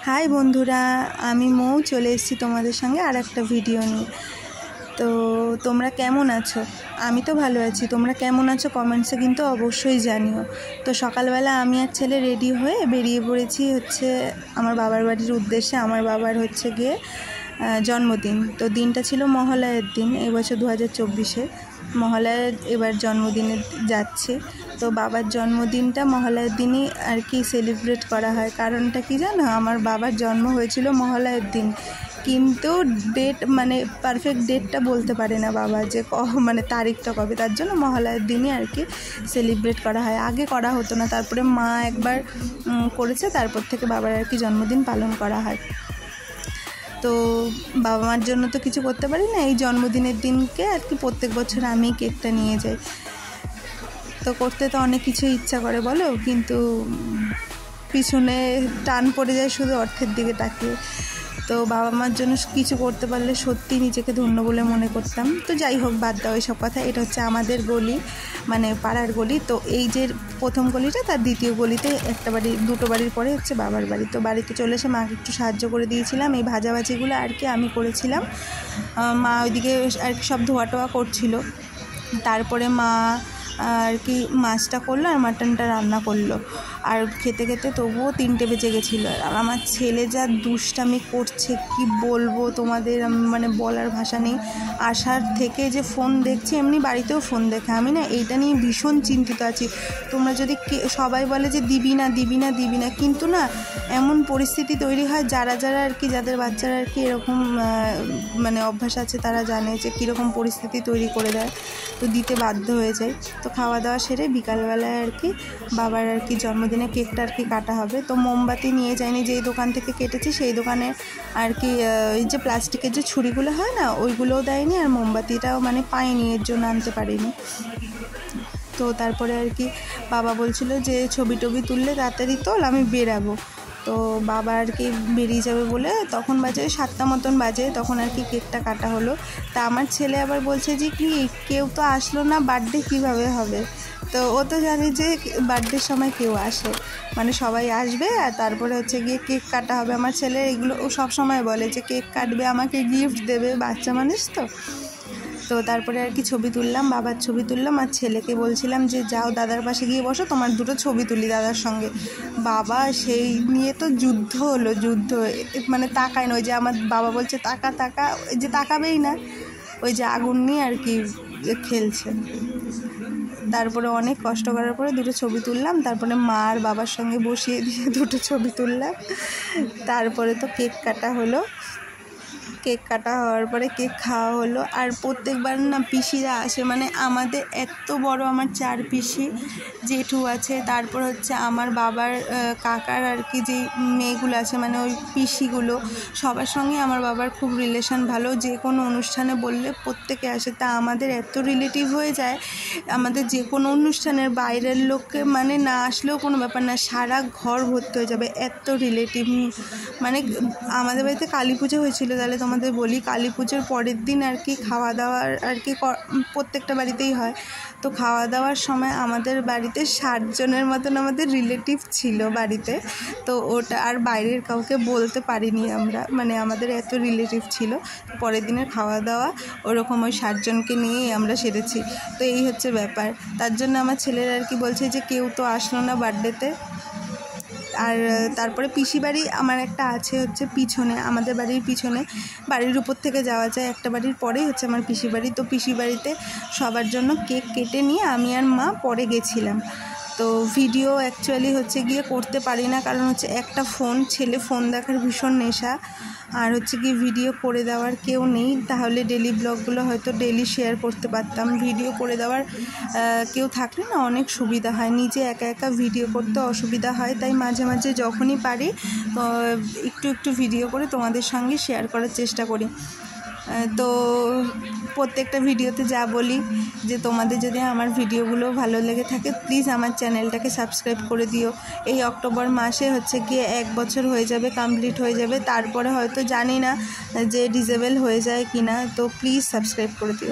High बंधुरा आमी मौ चले एसेছি তোমাদের সঙ্গে আর একটা ভিডিও নিয়ে। তো তোমরা কেমন আছো? আমি তো ভালো আছি, তোমরা কেমন আছো কমেন্টসে কিন্তু অবশ্যই জানিও। তো সকালবেলা আমি আর ছেলে রেডি হয়ে বেরিয়ে পড়েছি হচ্ছে আমার বাবার বাড়ির উদ্দেশ্যে। আমার বাবার হচ্ছে গিয়ে জন্মদিন। তো দিনটা ছিল মহালয়ের দিন, এই বছর 2024-এ মহালয়ের এবার জন্মদিনে যাচ্ছে। তো বাবার জন্মদিনটা মহালয়ের দিনই আর কি সেলিব্রেট করা হয়। কারণটা কি জানো, আমার বাবার জন্ম হয়েছিল মহালয়ের দিন, কিন্তু ডেট মানে পারফেক্ট ডেটটা বলতে পারে না বাবা যে মানে তারিখটা কবে, তার জন্য মহালয়ের দিনই আর কি সেলিব্রেট করা হয়। আগে করা হতো না, তারপরে মা একবার করেছে, তারপর থেকে বাবার আর কি জন্মদিন পালন করা হয়। তো বাবা মার জন্য তো কিছু করতে পারি না, এই জন্মদিনের দিনকে আর কি প্রত্যেক বছর আমি কেকটা নিয়ে যাই। তো করতে তো অনেক কিছু ইচ্ছা করে বলো, কিন্তু পিছনে টান পড়ে যায় শুধু অর্থের দিকে তাকিয়ে। তো বাবা মার জন্য কিছু করতে পারলে সত্যি নিজেকে ধন্য বলে মনে করতাম। তো যাই হোক, বাদ দাও এসব কথা। এটা হচ্ছে আমাদের গলি, মানে পাড়ার গলি। তো এই যে প্রথম গলিটা, তার দ্বিতীয় গলিতে একটা বাড়ি, দুটো বাড়ির পরে হচ্ছে বাবার বাড়ি। তো বাড়িতে চলে এসে মাকে একটু সাহায্য করে দিয়েছিলাম, এই ভাজাভাজিগুলো আর কি আমি করেছিলাম। মা ওইদিকে আর কি সব ধোয়া টোয়া করছিল। তারপরে মা আর কি মাছটা করলো আর মাটনটা রান্না করলো। আর খেতে খেতে তবুও 3টে বেজে গেছিলো। আর আমার ছেলে যা দুষ্টামি করছে কি বলবো তোমাদের, মানে বলার ভাষা নেই। আসার থেকে যে ফোন দেখছে, এমনি বাড়িতেও ফোন দেখে। আমি না এইটা নিয়ে ভীষণ চিন্তিত আছি। তোমরা যদি সবাই বলে যে দিবি না, কিন্তু না এমন পরিস্থিতি তৈরি হয়, যারা আর কি যাদের বাচ্চারা আর কি এরকম মানে অভ্যাস আছে, তারা জানে যে কীরকম পরিস্থিতি তৈরি করে দেয়। তো দিতে বাধ্য হয়ে যায়। তো খাওয়া দাওয়া সেরে বিকালবেলায় আর কি বাবার আর কি জন্মদিনে কেকটা আর কি কাটা হবে। তো মোমবাতি নিয়ে যায়নি, যেই দোকান থেকে কেটেছি সেই দোকানে আর কি এই যে প্লাস্টিকের যে ছুরিগুলো হয় না, ওইগুলোও দেয়নি, আর মোমবাতিটাও মানে পাইনি, এর জন্য আনতে পারিনি। তো তারপরে আর কি বাবা বলছিল যে ছবি টবি তুললে তাড়াতাড়ি তোল, আমি বেরাবো। তো বাবা আর কি বেরিয়ে যাবে বলে তখন বাজে 7টা মতন বাজে, তখন আর কি কেকটা কাটা হলো। তা আমার ছেলে আবার বলছে যে কি কেউ তো আসলো না, বার্থডে কীভাবে হবে। তো ও তো জানে যে বার্থডের সময় কেউ আসে, মানে সবাই আসবে আর তারপরে হচ্ছে গিয়ে কেক কাটা হবে। আমার ছেলে এগুলো ও সব সময় বলে যে কেক কাটবে, আমাকে গিফট দেবে, বাচ্চা মানুষ তো। তো তারপরে আর কি ছবি তুললাম, বাবার ছবি তুললাম, আর ছেলেকে বলছিলাম যে যাও দাদার পাশে গিয়ে বসো, তোমার দুটো ছবি তুলি দাদার সঙ্গে। বাবা সেই নিয়ে তো যুদ্ধ হলো, মানে তাকায় না। ওই যে আমার বাবা বলছে তাকা, ওই যে তাকাবেই না, ওই যে আগুন নিয়ে আর কি খেলছে। তারপরে অনেক কষ্ট করার পরে দুটো ছবি তুললাম, তারপরে মা আর বাবার সঙ্গে বসিয়ে দিয়ে দুটো ছবি তুললাম। তারপরে তো কেক কাটা হলো। কেক কাটা হওয়ার পরে কেক খাওয়া হলো। আর প্রত্যেকবার না পিসিরা আসে, মানে আমাদের এত বড়, আমার 4 পিসি, জেঠু আছে, তারপর হচ্ছে আমার বাবার কাকার আর কি যে মেয়েগুলো আছে, মানে ওই পিসিগুলো, সবার সঙ্গে আমার বাবার খুব রিলেশন ভালো। যে কোনো অনুষ্ঠানে বললে প্রত্যেকে আসে। তা আমাদের এত রিলেটিভ হয়ে যায়, আমাদের যে কোনো অনুষ্ঠানের বাইরের লোককে মানে না আসলেও কোনো ব্যাপার না, সারা ঘর ভর্তি হয়ে যাবে, এত রিলেটিভ। মানে আমাদের বাড়িতে কালী পুজো হয়েছিল, তাহলে তোমাদের বলি, কালী পুজোর পরের দিন আর কি খাওয়া দাওয়ার আর কি প্রত্যেকটা বাড়িতেই হয়। তো খাওয়া দাওয়ার সময় আমাদের বাড়িতে 60 জনের মতন আমাদের রিলেটিভ ছিল বাড়িতে। তো ওটা আর বাইরের কাউকে বলতে পারিনি আমরা, মানে আমাদের এত রিলেটিভ ছিল। পরের দিনের খাওয়া দাওয়া ওরকম ওই 60 জনকে নিয়েই আমরা সেরেছি। তো এই হচ্ছে ব্যাপার। তার জন্য আমার ছেলেরা আর কি বলছে যে কেউ তো আসলো না বার্থডেতে। আর তারপরে পিসি বাড়ি আমার একটা আছে হচ্ছে পিছনে, আমাদের বাড়ির পিছনে, বাড়ির উপর থেকে যাওয়া যায়, একটা বাড়ির পরেই হচ্ছে আমার পিসি বাড়ি। তো পিসি বাড়িতে সবার জন্য কেক কেটে নিয়ে আমি আর মা পরে গেছিলাম। তো ভিডিও অ্যাকচুয়ালি হচ্ছে গিয়ে করতে পারি না, কারণ হচ্ছে একটা ফোন, ছেলে ফোন দেখার ভীষণ নেশা, আর হচ্ছে গিয়ে ভিডিও করে দেওয়ার কেউ নেই। তাহলে ডেলি ব্লগগুলো হয়তো ডেলি শেয়ার করতে পারতাম। ভিডিও করে দেওয়ার কেউ থাকলে না অনেক সুবিধা হয়, নিজে একা একা ভিডিও করতে অসুবিধা হয়। তাই মাঝে মাঝে যখনই পারি একটু ভিডিও করে তোমাদের সঙ্গে শেয়ার করার চেষ্টা করি। তো প্রত্যেকটা ভিডিওতে যা বলি যে তোমাদের যদি আমার ভিডিওগুলো ভালো লেগে থাকে, প্লিজ আমার চ্যানেলটাকে সাবস্ক্রাইব করে দিও। এই অক্টোবর মাসে হচ্ছে গিয়ে 1 বছর হয়ে যাবে, কমপ্লিট হয়ে যাবে। তারপরে হয়তো জানি না যে ডিসেবল হয়ে যায় কি না, তো প্লিজ সাবস্ক্রাইব করে দিও।